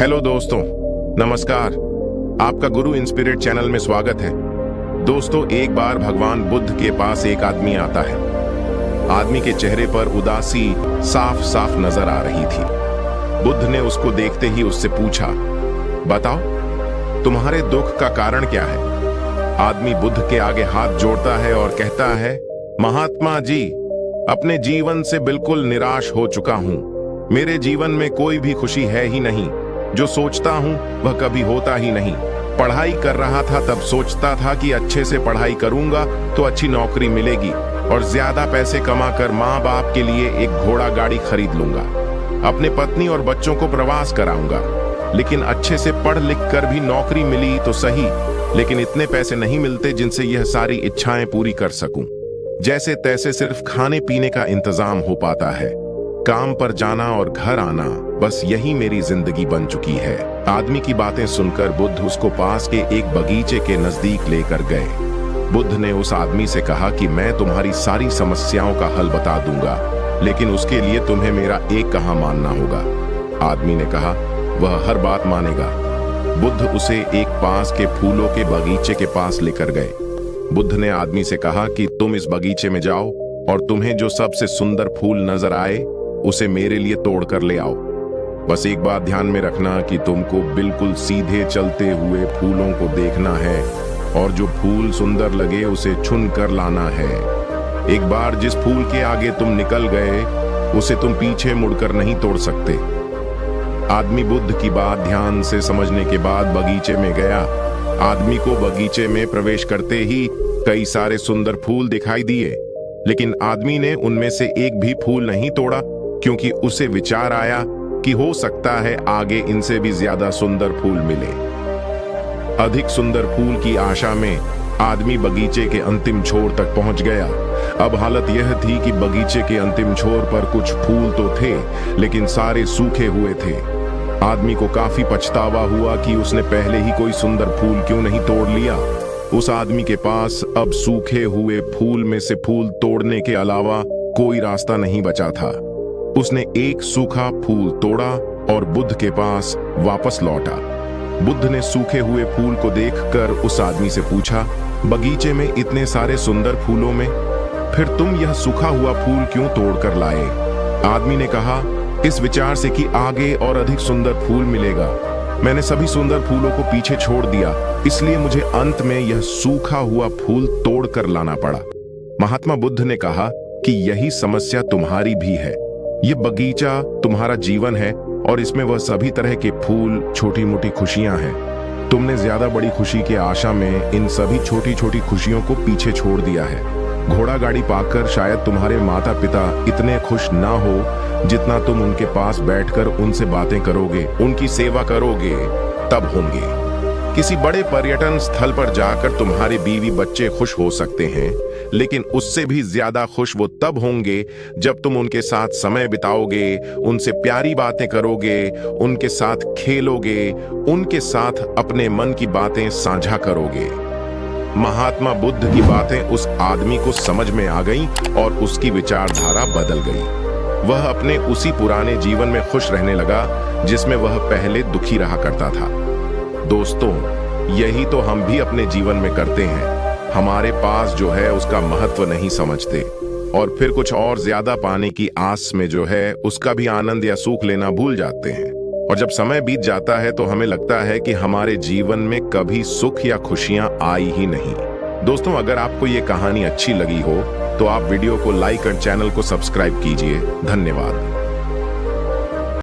Hello दोस्तों, नमस्कार। आपका गुरु इंस्पिरिट चैनल में स्वागत है। दोस्तों, एक बार भगवान बुद्ध के पास एक आदमी आता है। आदमी के चेहरे पर उदासी साफ साफ नजर आ रही थी। बुद्ध ने उसको देखते ही उससे पूछा, बताओ तुम्हारे दुख का कारण क्या है। आदमी बुद्ध के आगे हाथ जोड़ता है और कहता है, महात्मा जी, अपने जीवन से बिल्कुल निराश हो चुका हूं। मेरे जीवन में कोई भी खुशी है ही नहीं। जो सोचता हूं वह कभी होता ही नहीं। पढ़ाई कर रहा था तब सोचता था कि अच्छे से पढ़ाई करूंगा तो अच्छी नौकरी मिलेगी और ज्यादा पैसे कमाकर माँ बाप के लिए एक घोड़ा गाड़ी खरीद लूंगा। अपने पत्नी और बच्चों को प्रवास कराऊंगा। लेकिन अच्छे से पढ़ लिख कर भी नौकरी मिली तो सही, लेकिन इतने पैसे नहीं मिलते जिनसे यह सारी इच्छाएं पूरी कर सकूं। जैसे तैसे सिर्फ खाने पीने का इंतजाम हो पाता है। काम पर जाना और घर आना, बस यही मेरी जिंदगी बन चुकी है। आदमी की बातें सुनकर बुद्ध उसको पास के एक बगीचे के नजदीक लेकर गए। बुद्ध ने उस आदमी से कहा कि मैं तुम्हारी सारी समस्याओं का हल बता दूंगा, लेकिन उसके लिए तुम्हें मेरा एक कहा मानना होगा। आदमी ने कहा, वह हर बात मानेगा। बुद्ध उसे एक पास के फूलों के बगीचे के पास लेकर गए। बुद्ध ने आदमी से कहा कि तुम इस बगीचे में जाओ और तुम्हें जो सबसे सुंदर फूल नजर आए उसे मेरे लिए तोड़ कर ले आओ। बस एक बात ध्यान में रखना कि तुमको बिल्कुल सीधे चलते हुए फूलों को देखना है और जो फूल सुंदर लगे उसे चुन कर लाना है। एक बार जिस फूल के आगे तुम निकल गए उसे तुम पीछे मुड़कर नहीं तोड़ सकते। आदमी बुद्ध की बात ध्यान से समझने के बाद बगीचे में गया। आदमी को बगीचे में प्रवेश करते ही कई सारे सुंदर फूल दिखाई दिए, लेकिन आदमी ने उनमें से एक भी फूल नहीं तोड़ा, क्योंकि उसे विचार आया कि हो सकता है आगे इनसे भी ज्यादा सुंदर फूल मिले। अधिक सुंदर फूल की आशा में आदमी बगीचे के अंतिम छोर तक पहुंच गया। अब हालत यह थी कि बगीचे के अंतिम छोर पर कुछ फूल तो थे, लेकिन सारे सूखे हुए थे। आदमी को काफी पछतावा हुआ कि उसने पहले ही कोई सुंदर फूल क्यों नहीं तोड़ लिया। उस आदमी के पास अब सूखे हुए फूल में से फूल तोड़ने के अलावा कोई रास्ता नहीं बचा था। उसने एक सूखा फूल तोड़ा और बुद्ध के पास वापस लौटा। बुद्ध ने सूखे हुए फूल को देखकर उस आदमी से पूछा, बगीचे में इतने सारे सुंदर फूलों में फिर तुम यह सूखा हुआ फूल क्यों तोड़कर लाए? आदमी ने कहा, इस विचार से कि आगे और अधिक सुंदर फूल मिलेगा, मैंने सभी सुंदर फूलों को पीछे छोड़ दिया, इसलिए मुझे अंत में यह सूखा हुआ फूल तोड़कर लाना पड़ा। महात्मा बुद्ध ने कहा कि यही समस्या तुम्हारी भी है। ये बगीचा तुम्हारा जीवन है और इसमें वह सभी तरह के फूल, छोटी मोटी खुशियां हैं। तुमने ज्यादा बड़ी खुशी की आशा में इन सभी छोटी छोटी खुशियों को पीछे छोड़ दिया है। घोड़ा गाड़ी पाकर शायद तुम्हारे माता पिता इतने खुश ना हो जितना तुम उनके पास बैठकर उनसे बातें करोगे, उनकी सेवा करोगे, तब होंगे। किसी बड़े पर्यटन स्थल पर जाकर तुम्हारे बीवी बच्चे खुश हो सकते हैं, लेकिन उससे भी ज्यादा खुश वो तब होंगे जब तुम उनके साथ समय बिताओगे, उनसे प्यारी बातें करोगे, उनके साथ खेलोगे, उनके साथ अपने मन की बातें साझा करोगे। महात्मा बुद्ध की बातें उस आदमी को समझ में आ गईं और उसकी विचारधारा बदल गई। वह अपने उसी पुराने जीवन में खुश रहने लगा जिसमें वह पहले दुखी रहा करता था। दोस्तों, यही तो हम भी अपने जीवन में करते हैं। हमारे पास जो है उसका महत्व नहीं समझते और फिर कुछ और ज्यादा पाने की आस में जो है उसका भी आनंद या सुख लेना भूल जाते हैं। और जब समय बीत जाता है तो हमें लगता है कि हमारे जीवन में कभी सुख या खुशियां आई ही नहीं। दोस्तों, अगर आपको ये कहानी अच्छी लगी हो तो आप वीडियो को लाइक और चैनल को सब्सक्राइब कीजिए। धन्यवाद।